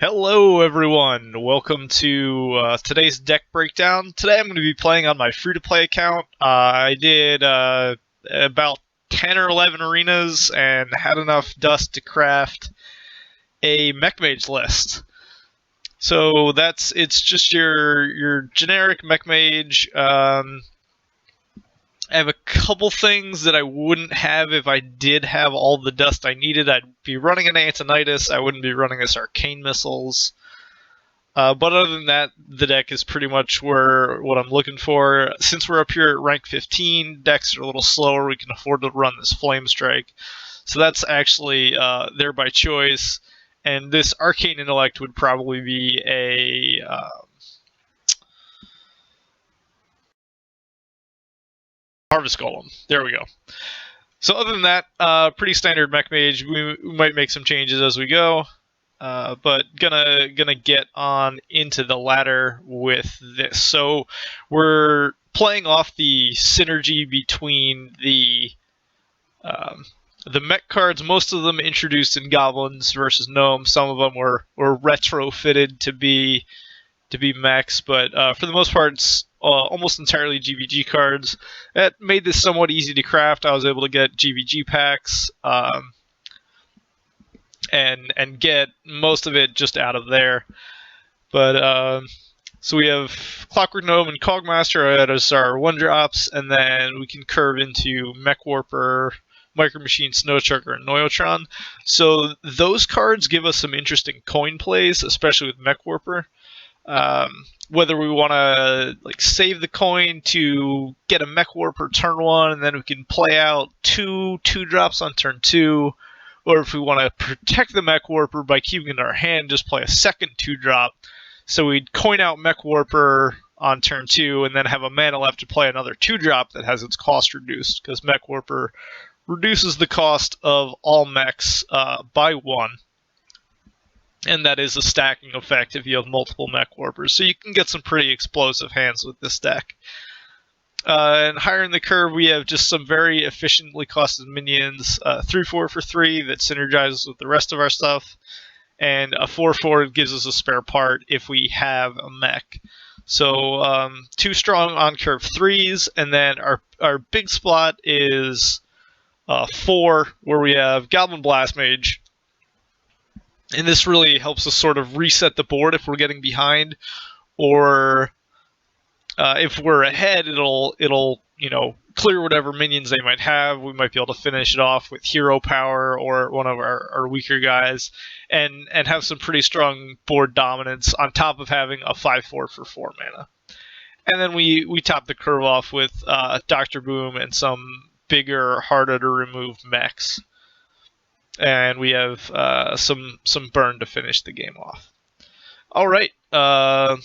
Hello everyone, welcome to today's deck breakdown. Today I'm going to be playing on my free-to-play account. I did about 10 or 11 arenas and had enough dust to craft a Mech list. So it's just your generic Mech Mage. I have a couple things that I wouldn't have if I did have all the dust I needed. I'd be running an Antonitis, I wouldn't be running this Arcane Missiles. But other than that, the deck is pretty much what I'm looking for. Since we're up here at rank 15, decks are a little slower, we can afford to run this Flame Strike. So that's actually there by choice. And this Arcane Intellect would probably be a... Harvest Golem. There we go. So other than that, pretty standard Mech Mage. We might make some changes as we go, but gonna get on into the ladder with this. So we're playing off the synergy between the Mech cards. Most of them introduced in Goblins versus Gnomes. Some of them were retrofitted to be mechs, but for the most part, it's almost entirely GVG cards. That made this somewhat easy to craft. I was able to get GVG packs and get most of it just out of there. But so we have Clockwork Gnome and Cogmaster as our 1-drops, and then we can curve into Mech Warper, Micro Machine, Snowchugger, and Noyotron. So those cards give us some interesting coin plays, especially with Mech Warper. Whether we want to save the coin to get a Mech Warper turn 1, and then we can play out two 2-drops on turn 2, or if we want to protect the Mech Warper by keeping it in our hand, just play a second 2-drop. So we'd coin out Mech Warper on turn 2, and then have a mana left to play another 2-drop that has its cost reduced, because Mech Warper reduces the cost of all mechs by 1. And that is a stacking effect if you have multiple Mech Warpers. So you can get some pretty explosive hands with this deck. And higher in the curve, we have just some very efficiently costed minions. 3/4 for 3 that synergizes with the rest of our stuff. And a 4/4 gives us a spare part if we have a mech. So 2 strong on curve 3s. And then our big spot is 4, where we have Goblin Blast Mage. And this really helps us sort of reset the board if we're getting behind, or if we're ahead, it'll clear whatever minions they might have. We might be able to finish it off with hero power or one of our weaker guys, and have some pretty strong board dominance on top of having a 5/4 for 4 mana. And then we top the curve off with Dr. Boom and some bigger, harder to remove mechs. And we have some burn to finish the game off. Alright, so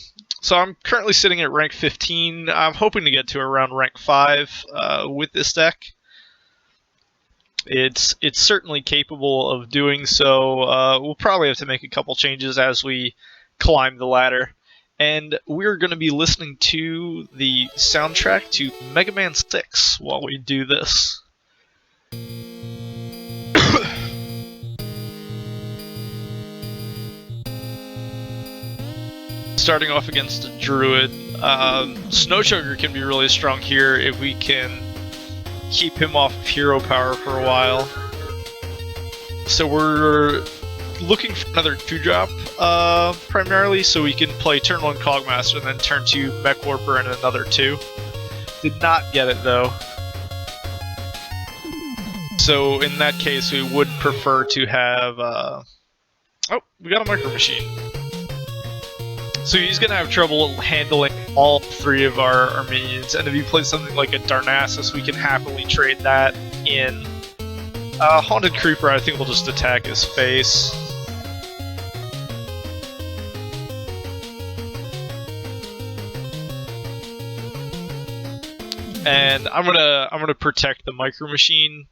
I'm currently sitting at rank 15. I'm hoping to get to around rank 5 with this deck. It's certainly capable of doing so. We'll probably have to make a couple changes as we climb the ladder. And we're going to be listening to the soundtrack to Megaman 6 while we do this. Starting off against a Druid, Snowchugger can be really strong here if we can keep him off of hero power for a while. So we're looking for another 2-drop primarily, so we can play turn 1 Cogmaster and then turn 2 Mech Warper and another 2. Did not get it though. So in that case, we would prefer to have... oh, we got a Micro Machine. So he's going to have trouble handling all 3 of our minions, and if you play something like a Darnassus, we can happily trade that in. Haunted Creeper, I think we'll just attack his face. And I'm gonna protect the Micro Machine,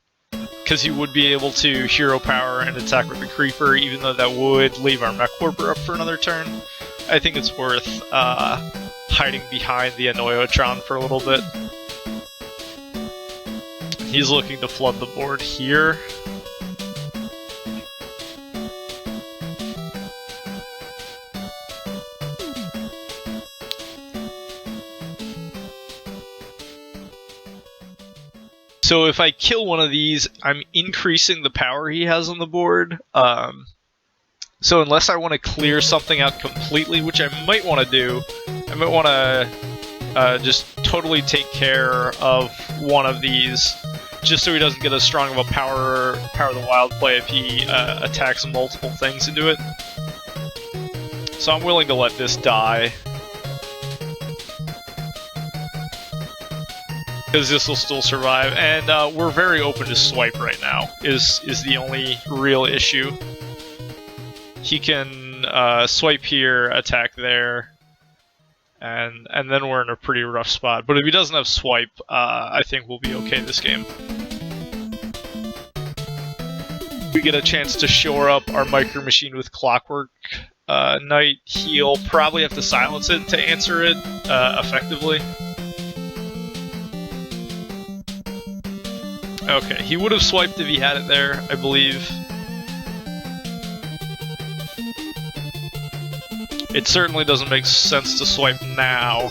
because he would be able to hero power and attack with the Creeper, even though that would leave our Mech Warper up for another turn. I think it's worth hiding behind the Noyotron for a little bit. He's looking to flood the board here. So if I kill one of these, I'm increasing the power he has on the board. So unless I want to clear something out completely, which I might want to do, I might want to just totally take care of one of these, just so he doesn't get as strong of a power of the wild play if he attacks multiple things into it. So I'm willing to let this die, because this will still survive, and we're very open to swipe right now, is the only real issue. He can swipe here, attack there, and then we're in a pretty rough spot. But if he doesn't have swipe, I think we'll be okay this game. We get a chance to shore up our Micro Machine with Clockwork Knight. He'll probably have to silence it to answer it effectively. Okay, he would have swiped if he had it there, I believe. It certainly doesn't make sense to swipe now.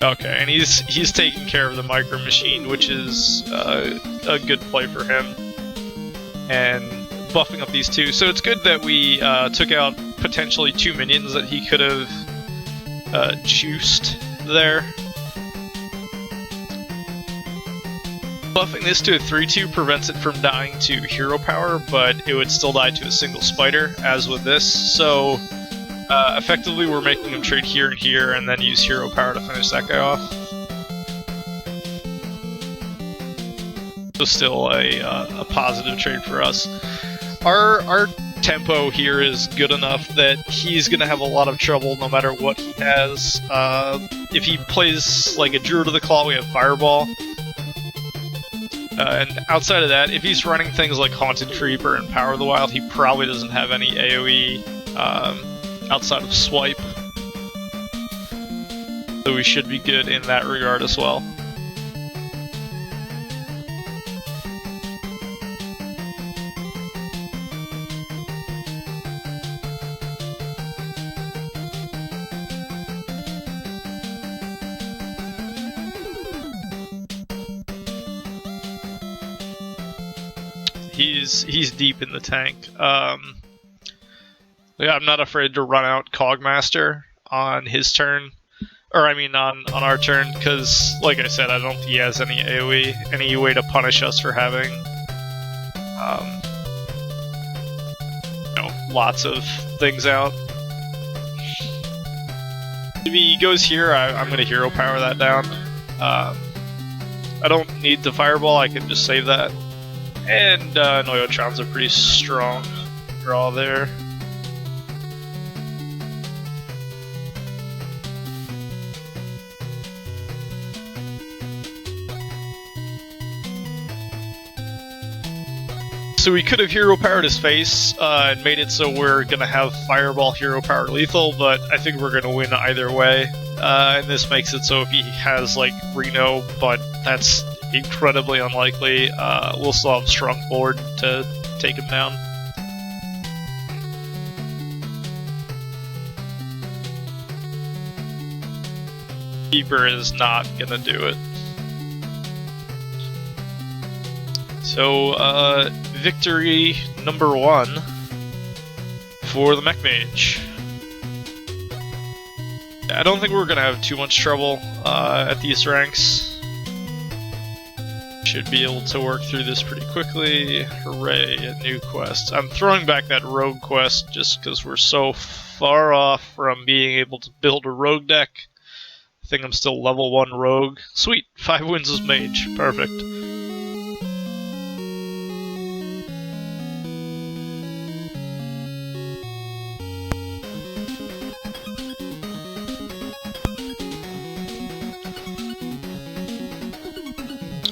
Okay, and he's taking care of the Micro Machine, which is a good play for him. And buffing up these two. So it's good that we took out potentially 2 minions that he could have juiced there. Buffing this to a 3-2 prevents it from dying to hero power, but it would still die to a single spider, as with this. So effectively we're making him trade here and here, and then use hero power to finish that guy off. So still a positive trade for us. Our tempo here is good enough that he's going to have a lot of trouble no matter what he has. If he plays like a Druid of the Claw, we have Fireball. And outside of that, if he's running things like Haunted Creeper and Power of the Wild, he probably doesn't have any AoE outside of Swipe. So we should be good in that regard as well. He's deep in the tank. Yeah, I'm not afraid to run out Cogmaster on his turn, or I mean on our turn, because like I said, I don't think he has any AoE, any way to punish us for having lots of things out. If he goes here, I'm going to hero power that down. I don't need the Fireball, I can just save that. And Noyotron's a pretty strong draw there. So we could have hero powered his face and made it so we're gonna have Fireball hero power lethal, but I think we're gonna win either way. And this makes it so if he has like Reno, but that's incredibly unlikely, we'll still have a strong board to take him down. Keeper is not gonna do it. So, victory number 1 for the Mech Mage. I don't think we're gonna have too much trouble at these ranks. Should be able to work through this pretty quickly. Hooray, a new quest. I'm throwing back that rogue quest just because we're so far off from being able to build a rogue deck. I think I'm still level 1 rogue. Sweet, 5 wins as mage. Perfect.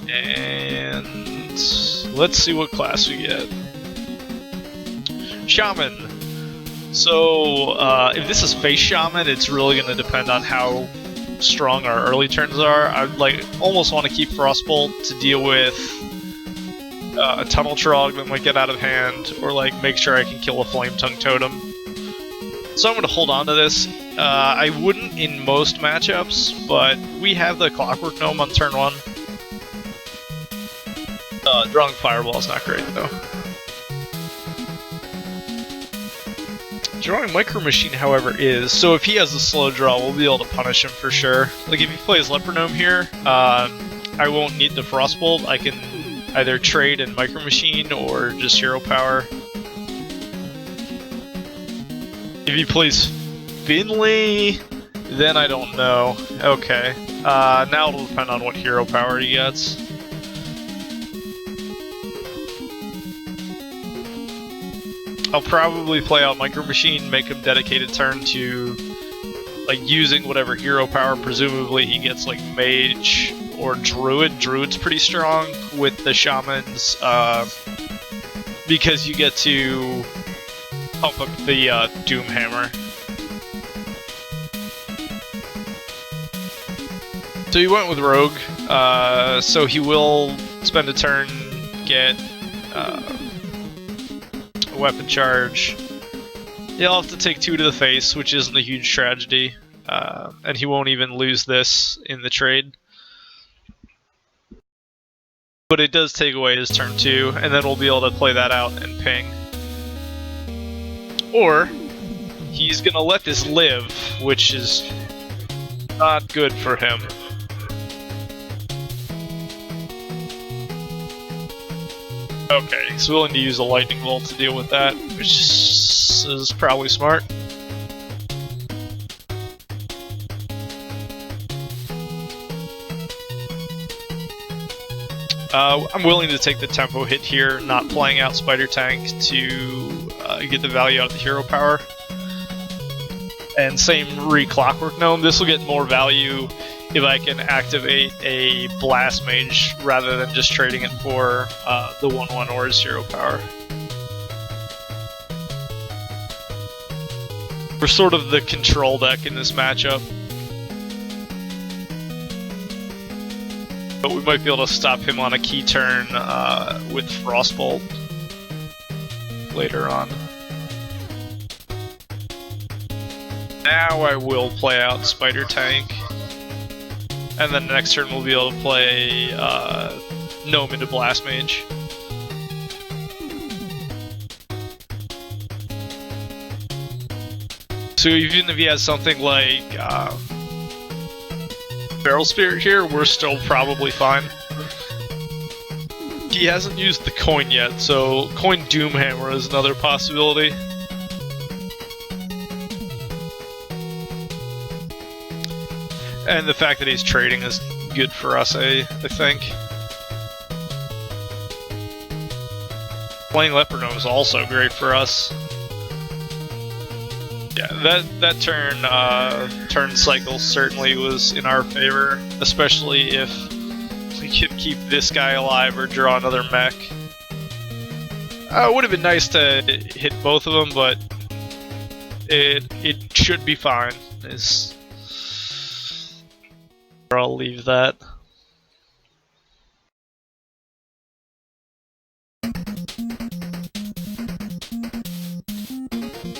And let's see what class we get. Shaman. So if this is face Shaman, it's really going to depend on how strong our early turns are. I'd almost want to keep Frostbolt to deal with a Tunnel Trog that might get out of hand, or make sure I can kill a Flame Tongue Totem. So I'm going to hold on to this. I wouldn't in most matchups, but we have the Clockwork Gnome on turn 1. Drawing Fireball is not great, though. Drawing Micro Machine, however, is. So if he has a slow draw, we'll be able to punish him for sure. Like, if he plays Leper Gnome here, I won't need the Frostbolt. I can either trade and Micro Machine or just Hero Power. If he plays Finley, then I don't know. Okay. Now it'll depend on what Hero Power he gets. I'll probably play out Micro Machine, make him dedicate a turn to like using whatever hero power. Presumably he gets like Mage or Druid. Druid's pretty strong with the Shamans because you get to pump up the Doom Hammer. So he went with Rogue, so he will spend a turn, get weapon charge. He'll have to take 2 to the face, which isn't a huge tragedy, and he won't even lose this in the trade. But it does take away his turn 2, and then we'll be able to play that out and ping. Or he's gonna let this live, which is not good for him. Okay, he's willing to use a Lightning Bolt to deal with that, which is probably smart. I'm willing to take the tempo hit here, not playing out Spider Tank to get the value out of the hero power. And same re-Clockwork Gnome, this will get more value if I can activate a Blast Mage rather than just trading it for the 1/1 or his hero power. We're sort of the control deck in this matchup. But we might be able to stop him on a key turn with Frostbolt later on. Now I will play out Spider Tank. And then the next turn we'll be able to play Gnome into Blast Mage. So even if he has something like Barrel Spirit here, we're still probably fine. He hasn't used the coin yet, so coin Doomhammer is another possibility. And the fact that he's trading is good for us, I think. Playing Leper Gnome is also great for us. Yeah, that turn cycle certainly was in our favor, especially if we could keep this guy alive or draw another mech. It would have been nice to hit both of them, but it should be fine. I'll leave that.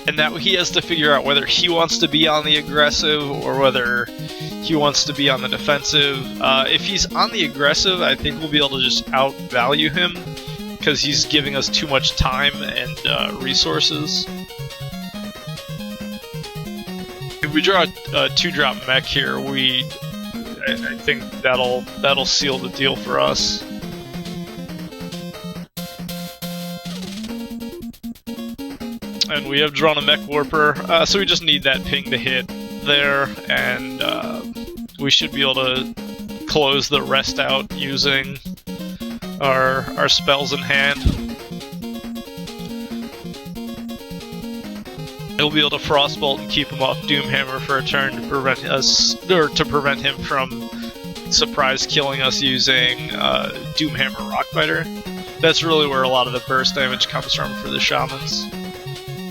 And now he has to figure out whether he wants to be on the aggressive or whether he wants to be on the defensive. If he's on the aggressive, I think we'll be able to just outvalue him because he's giving us too much time and resources. If we draw a 2-drop mech here, I think that'll seal the deal for us. And we have drawn a Mech Warper, so we just need that ping to hit there, and we should be able to close the rest out using our spells in hand. He'll be able to Frostbolt and keep him off Doomhammer for a turn to prevent us, or to prevent him from surprise killing us using Doomhammer Rockbiter. That's really where a lot of the burst damage comes from for the Shamans.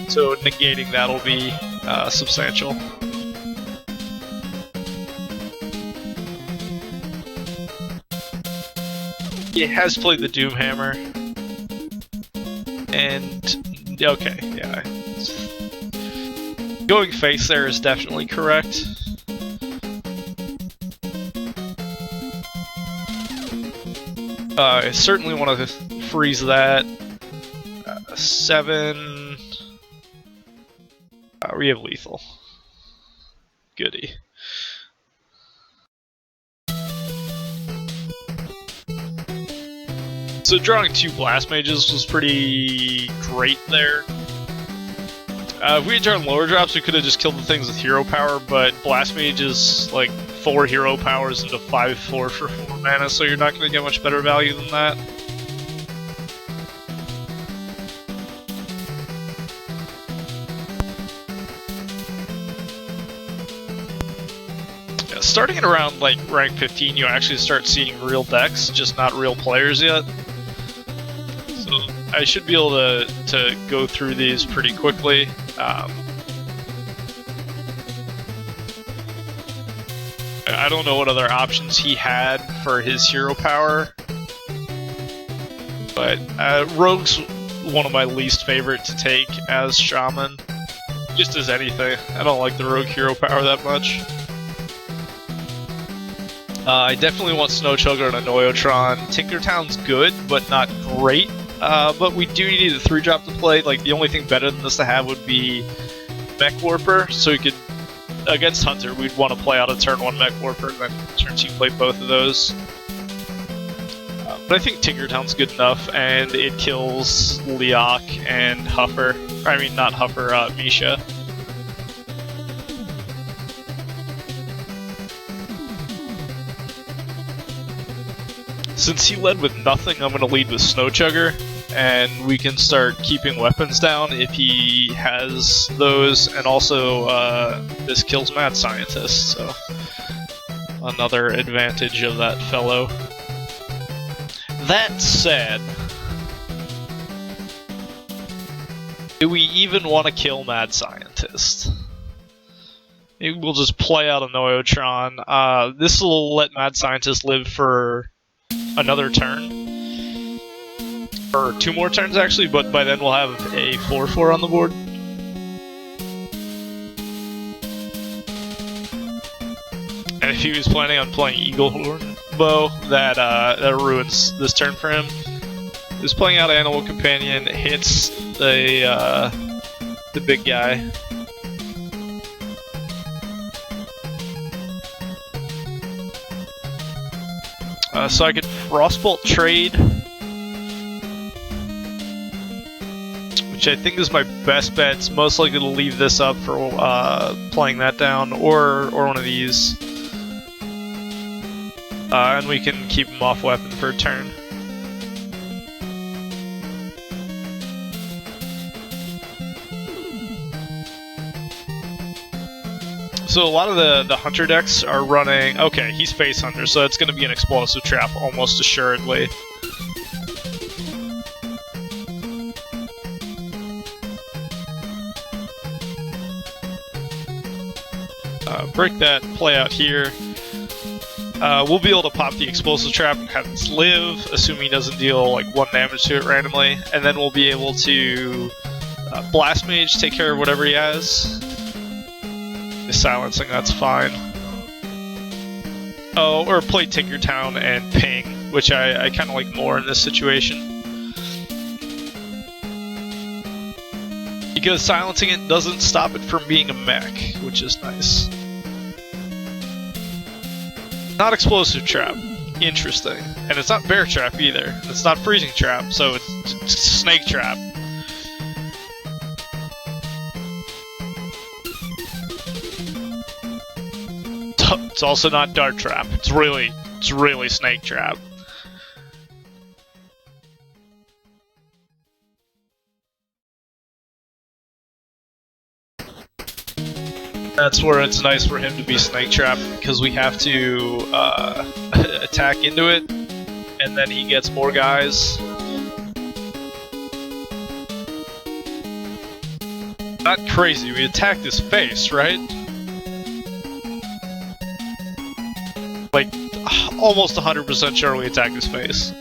So negating that will be substantial. He has played the Doomhammer. And okay, yeah. Going face there is definitely correct. I certainly want to freeze that. 7. We have lethal. Goody. So drawing 2 blast mages was pretty great there. If we had drawn lower drops, we could have just killed the things with hero power, but blast mage is like 4 hero powers into 5/4 for 4 mana, so you're not going to get much better value than that. Yeah, starting at around like rank 15, you actually start seeing real decks, just not real players yet. So I should be able to go through these pretty quickly. I don't know what other options he had for his hero power, but Rogue's one of my least favorite to take as Shaman, just as anything. I don't like the Rogue hero power that much. I definitely want Snowchugger and a Noyotron. Tinkertown's good, but not great. But we do need a 3-drop to play. Like, the only thing better than this to have would be Mech Warper, so we could, against Hunter, we'd want to play out a turn 1 Mech Warper, and then turn 2 play both of those. But I think Tinkertown's good enough, and it kills Leok and Huffer. I mean, not Huffer, Misha. Since he led with nothing, I'm going to lead with Snowchugger, and we can start keeping weapons down if he has those, and also this kills Mad Scientist, so another advantage of that fellow. That said, do we even want to kill Mad Scientist? Maybe we'll just play out a Noyotron. This will let Mad Scientist live for another turn, or 2 more turns actually, but by then we'll have a 4/4 on the board. And if he was planning on playing Eaglehorn Bow, that ruins this turn for him. He was playing out Animal Companion, hits the big guy. So I could Frostbolt trade, which I think is my best bet. It's most likely to leave this up for playing that down, or one of these. And we can keep him off weapon for a turn. So a lot of the Hunter decks are running... Okay, he's Face Hunter, so it's going to be an Explosive Trap almost assuredly. Break that, play out here. We'll be able to pop the Explosive Trap and have this live, assuming he doesn't deal like 1 damage to it randomly, and then we'll be able to Blast Mage, take care of whatever he has. Silencing, that's fine. Oh, or play Tinkertown and Ping, which I kind of like more in this situation. Because silencing it doesn't stop it from being a mech, which is nice. Not Explosive Trap. Interesting. And it's not Bear Trap either. It's not Freezing Trap, so it's Snake Trap. It's also not Dart Trap. It's really Snake Trap. That's where it's nice for him to be Snake Trap, because we have to attack into it, and then he gets more guys. Not crazy, we attacked his face, right? Like, almost 100% sure we attacked his face.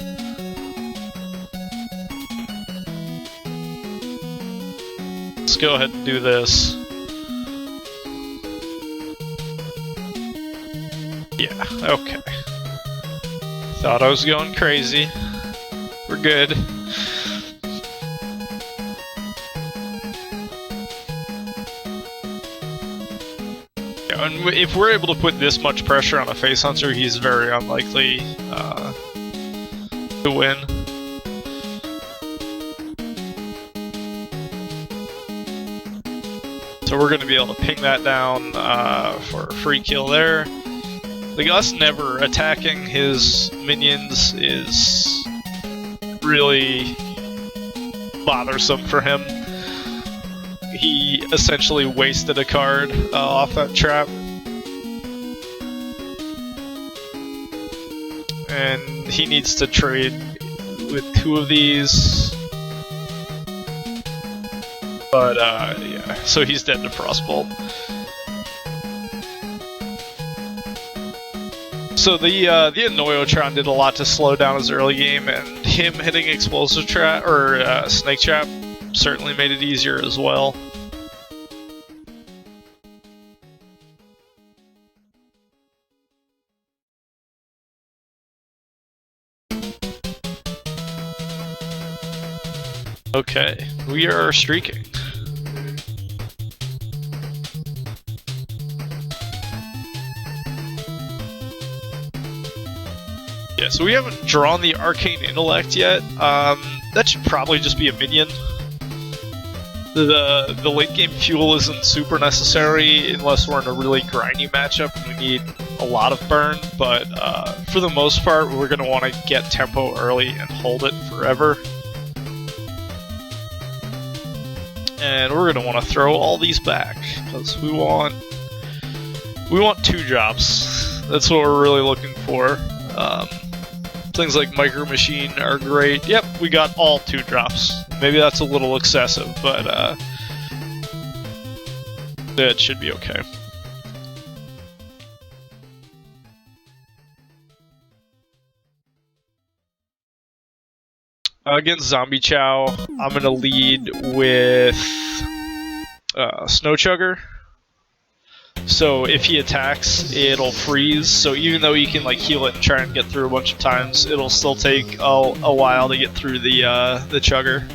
Let's go ahead and do this. Okay. Thought I was going crazy. We're good. Yeah, and if we're able to put this much pressure on a face hunter, he's very unlikely to win. So we're going to be able to ping that down for a free kill there. Like, us never attacking his minions is really bothersome for him. He essentially wasted a card off that trap. And he needs to trade with 2 of these. But, yeah, so he's dead to Frostbolt. So the Annoyotron did a lot to slow down his early game, and him hitting Explosive Trap, or Snake Trap, certainly made it easier as well. Okay, we are streaking. Yeah, so we haven't drawn the Arcane Intellect yet. That should probably just be a minion. The late game fuel isn't super necessary unless we're in a really grindy matchup and we need a lot of burn, but for the most part we're going to want to get tempo early and hold it forever. And we're going to want to throw all these back, because we want 2 drops. That's what we're really looking for. Things like Micro Machine are great. Yep, we got all 2 drops. Maybe that's a little excessive, but it should be okay. Against Zombie Chow, I'm gonna lead with Snow Chugger. So if he attacks, it'll freeze. So even though you can like heal it and try and get through a bunch of times, it'll still take a while to get through the Chugger.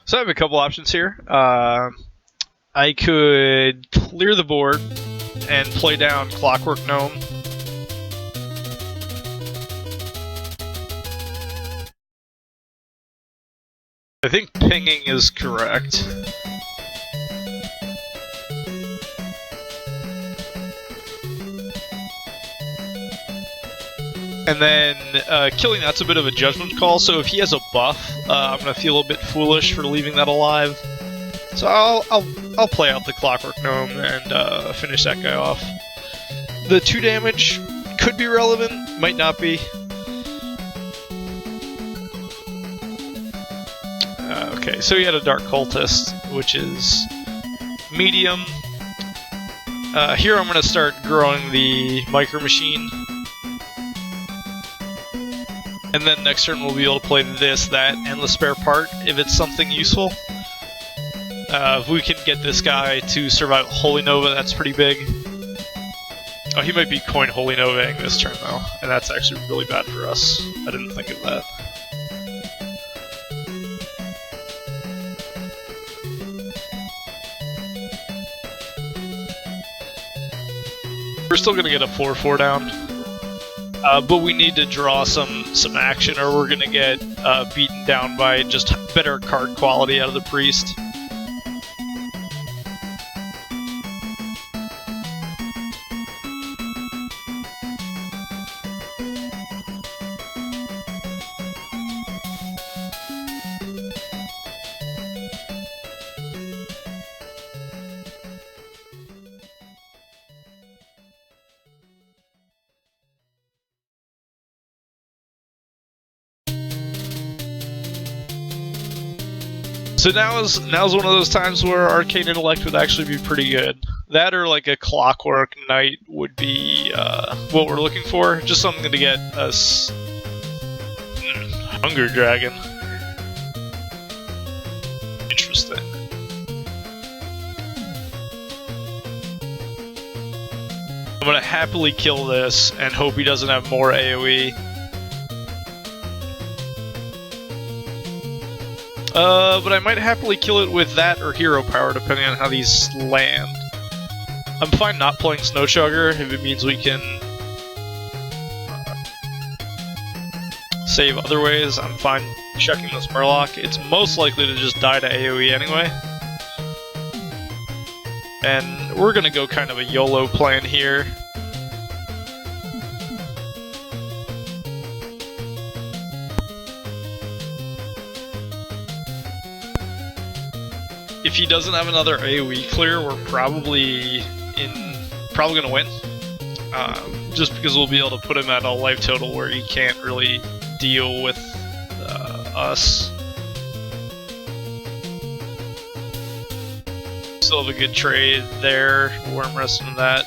So I have a couple options here. I could clear the board and play down Clockwork Gnome. I think pinging is correct. And then killing that's a bit of a judgment call, so if he has a buff, I'm gonna feel a bit foolish for leaving that alive. So I'll play out the Clockwork Gnome and finish that guy off. The 2 damage could be relevant, might not be. Okay, so he had a Dark Cultist, which is medium. Here I'm gonna start growing the Micro Machine. And then next turn we'll be able to play this, that, and the spare part if it's something useful. If we can get this guy to survive Holy Nova, that's pretty big. Oh, he might be coin Holy Novaing this turn though, and that's actually really bad for us. I didn't think of that. We're still gonna get a 4/4 down. But we need to draw some action, or we're gonna get beaten down by just better card quality out of the Priest. So now's one of those times where Arcane Intellect would actually be pretty good. That or like a Clockwork Knight would be what we're looking for. Just something to get us Hunger Dragon. Interesting. I'm gonna happily kill this and hope he doesn't have more AoE. But I might happily kill it with that or hero power depending on how these land. I'm fine not playing Snow Chugger if it means we can save other ways. I'm fine checking this Murloc. It's most likely to just die to AoE anyway. And we're gonna go kind of a YOLO plan here. If he doesn't have another AoE clear, we're probably gonna win. Just because we'll be able to put him at a life total where he can't really deal with us. Still have a good trade there. Worm Rest and that.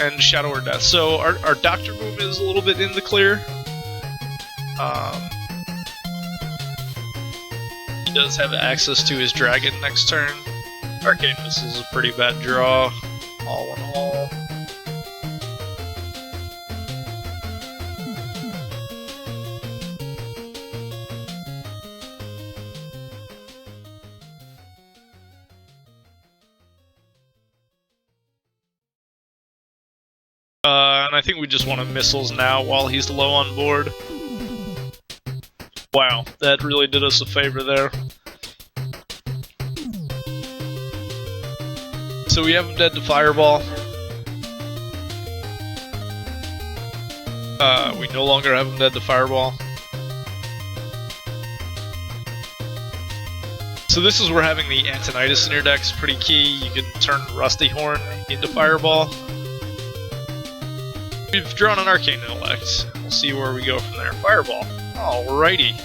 And Shadow or Death. So our Doctor Boom is a little bit in the clear. He does have access to his dragon next turn. Arcane Missile is a pretty bad draw, all in all. And I think we just want to missiles now while he's low on board. Wow, that really did us a favor there. So we have him dead to Fireball. We no longer have him dead to Fireball. So this is where having the Antonidas in your deck is pretty key. You can turn Rusty Horn into Fireball. We've drawn an Arcane Intellect. We'll see where we go from there. Fireball. Alrighty.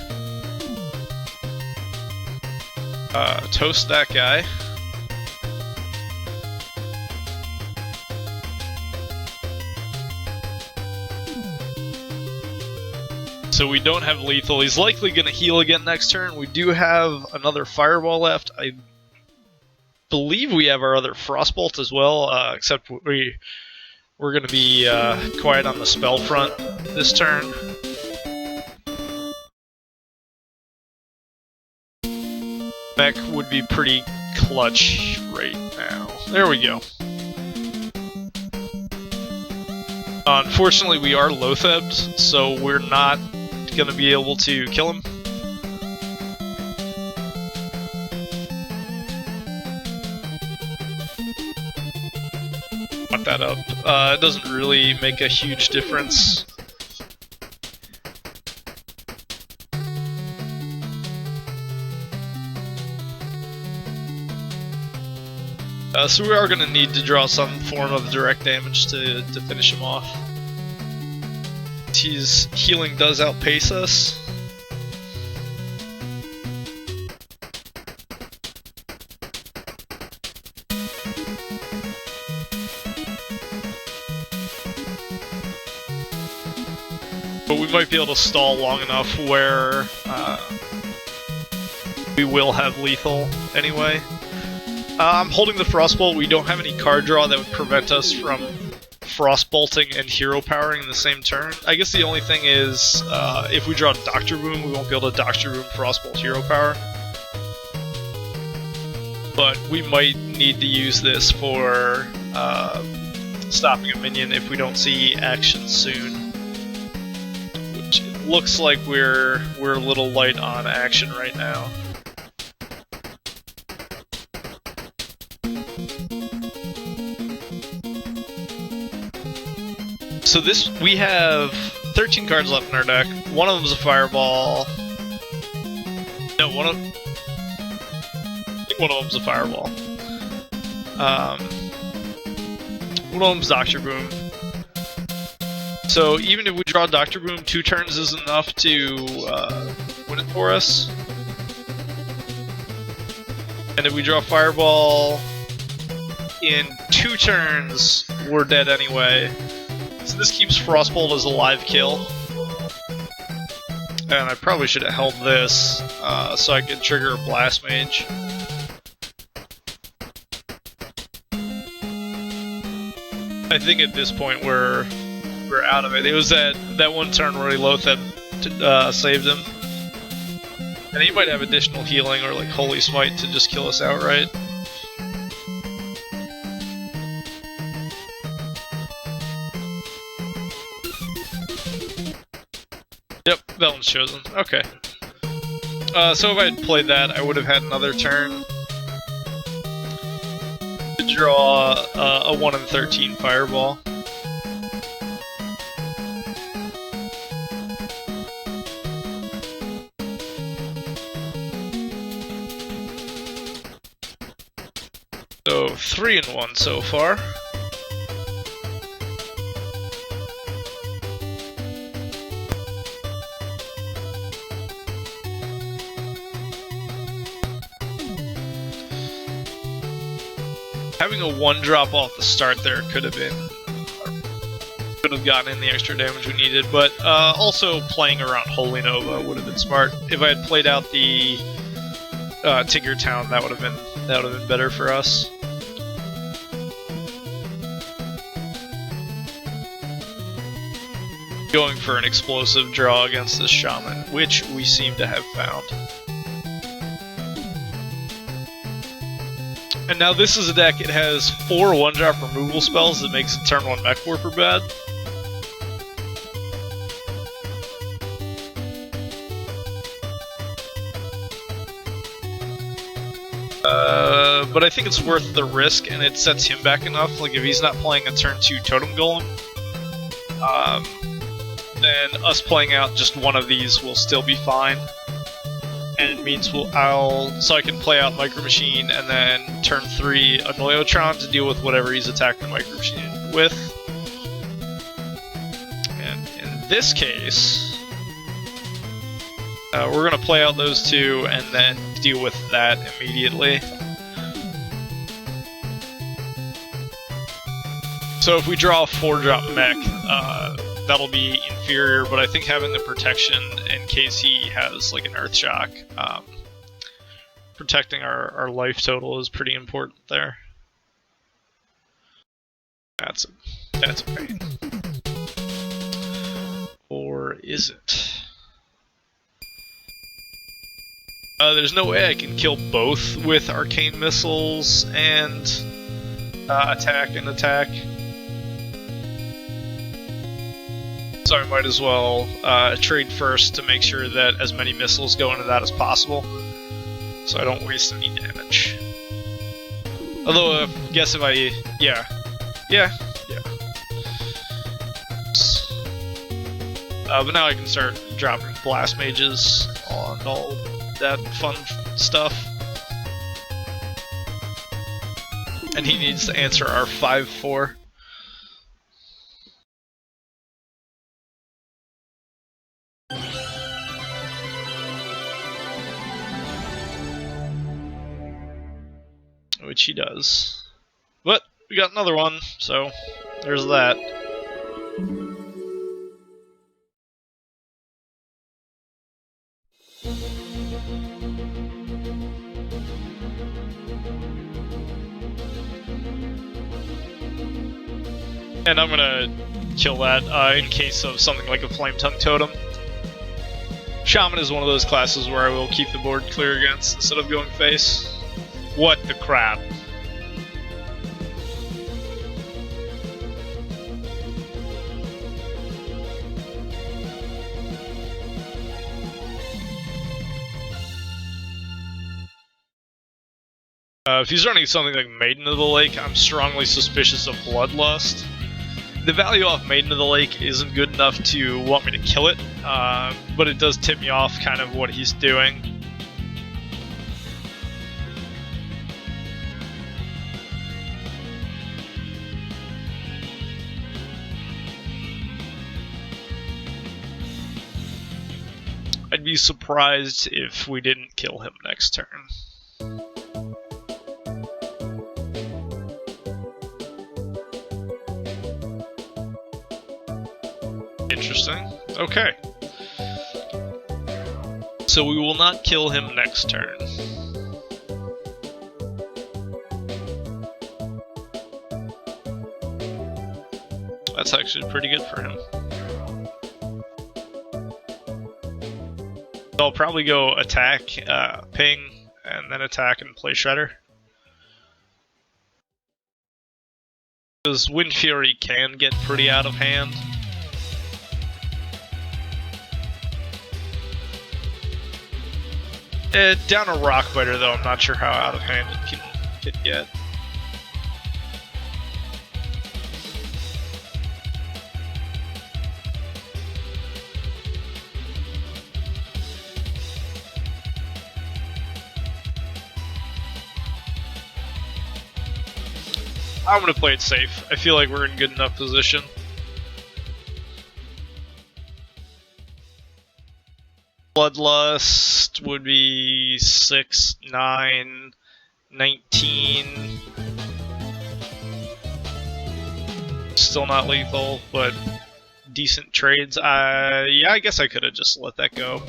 Toast that guy. So we don't have lethal. He's likely going to heal again next turn. We do have another Fireball left. I believe we have our other Frostbolt as well, except we're going to be quiet on the spell front this turn. Mech would be pretty clutch right now. There we go. Unfortunately, we are low-thebbed, so we're not going to be able to kill him. Fuck that up. It doesn't really make a huge difference. So we are going to need to draw some form of direct damage to finish him off. His healing does outpace us. But we might be able to stall long enough where we will have lethal anyway. I'm holding the Frostbolt. We don't have any card draw that would prevent us from Frostbolting and hero powering in the same turn. I guess the only thing is, if we draw Doctor Boom, we won't be able to Doctor Boom Frostbolt hero power. But we might need to use this for stopping a minion if we don't see action soon. Which it looks like we're a little light on action right now. So we have 13 cards left in our deck. One of them is a Fireball. No, I think one of them's a Fireball. One of them's Doctor Boom. So even if we draw Doctor Boom, 2 turns is enough to win it for us. And if we draw Fireball in 2 turns, we're dead anyway. So this keeps Frostbolt as a live kill. And I probably should have held this so I could trigger a Blast Mage. I think at this point we're out of it. It was that one turn where he Loath had saved him. And he might have additional healing or like Holy Smite to just kill us outright. Yep, that one's chosen. Okay. So if I had played that, I would have had another turn to draw a 1 in 13 Fireball. So 3 in 1 so far. Having a 1-drop off the start there could have gotten in the extra damage we needed, but also playing around Holy Nova would have been smart. If I had played out the Tinker Town, that would have been better for us. Going for an explosive draw against this Shaman, which we seem to have found. And now this is a deck, it has 4 1-drop removal spells that makes a turn 1 Mech Warper bad. But I think it's worth the risk, and it sets him back enough. Like, if he's not playing a turn 2 Totem Golem, then us playing out just one of these will still be fine. And it means so I can play out Micro Machine and then turn 3 Annoyotron to deal with whatever he's attacking the Micro Machine with. And in this case, we're going to play out those 2 and then deal with that immediately. So if we draw a 4-drop Mech, that'll be inferior, but I think having the protection in case he has like an Earth Shock, protecting our life total is pretty important there. That's a pain. Or is it? There's no way I can kill both with Arcane Missiles and attack and attack. So I might as well trade first to make sure that as many missiles go into that as possible, so I don't waste any damage. Although, I guess if I... yeah. But now I can start dropping Blast Mages on all that fun stuff. And he needs to answer our 5-4. Which he does. But we got another one, so there's that. And I'm gonna kill that in case of something like a Flame Tongue Totem. Shaman is one of those classes where I will keep the board clear against instead of going face. What the crap? If he's running something like Maiden of the Lake, I'm strongly suspicious of Bloodlust. The value off Maiden of the Lake isn't good enough to want me to kill it, but it does tip me off kind of what he's doing. I'd be surprised if we didn't kill him next turn. Interesting. Okay. So we will not kill him next turn. That's actually pretty good for him. So I'll probably go attack, ping, and then attack and play Shredder. Because Wind Fury can get pretty out of hand. Down a Rock Biter though, I'm not sure how out of hand it can get. I'm gonna play it safe. I feel like we're in good enough position. Bloodlust would be 6, 9, 19. Still not lethal, but decent trades. Yeah, I guess I could have just let that go.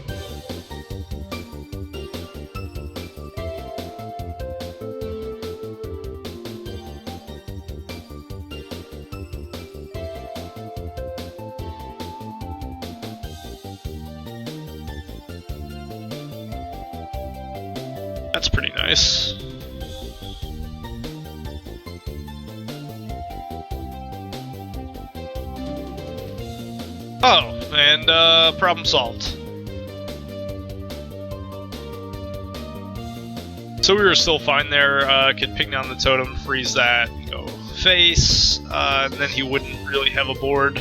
That's pretty nice. Oh, and problem solved. So we were still fine there. Could ping down the totem, freeze that, go face, and then he wouldn't really have a board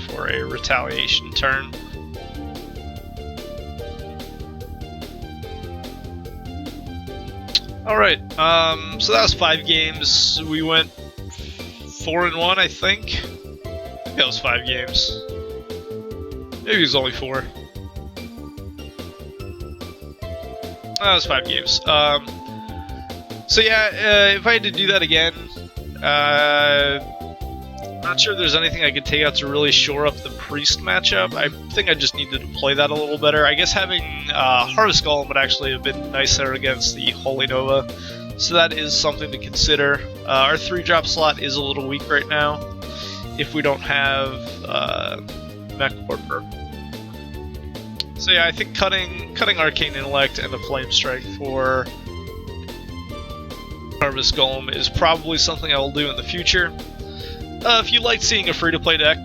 for a retaliation turn. Alright, so that was 5 games. We went 4-1, I think. That was 5 games. Maybe it was only 4. That was 5 games. So yeah, if I had to do that again, not sure there's anything I could take out to really shore up the Priest matchup. I think I just needed to play that a little better. I guess having Harvest Golem would actually have been nicer against the Holy Nova, so that is something to consider. Our 3-drop slot is a little weak right now if we don't have Mech or Purple. So yeah, I think cutting Arcane Intellect and a Flame Strike for Harvest Golem is probably something I will do in the future. If you like seeing a free-to-play deck,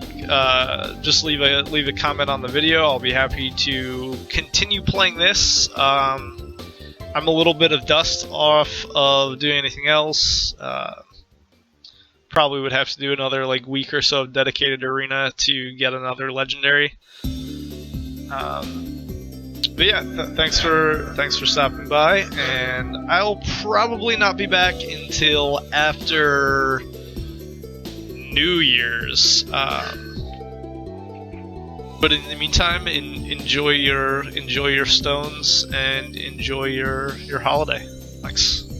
just leave a comment on the video. I'll be happy to continue playing this. I'm a little bit of dust off of doing anything else. Probably would have to do another week or so of dedicated arena to get another legendary. But yeah, thanks for stopping by, and I'll probably not be back until after New Year's, but in the meantime, enjoy your stones and enjoy your holiday. Thanks.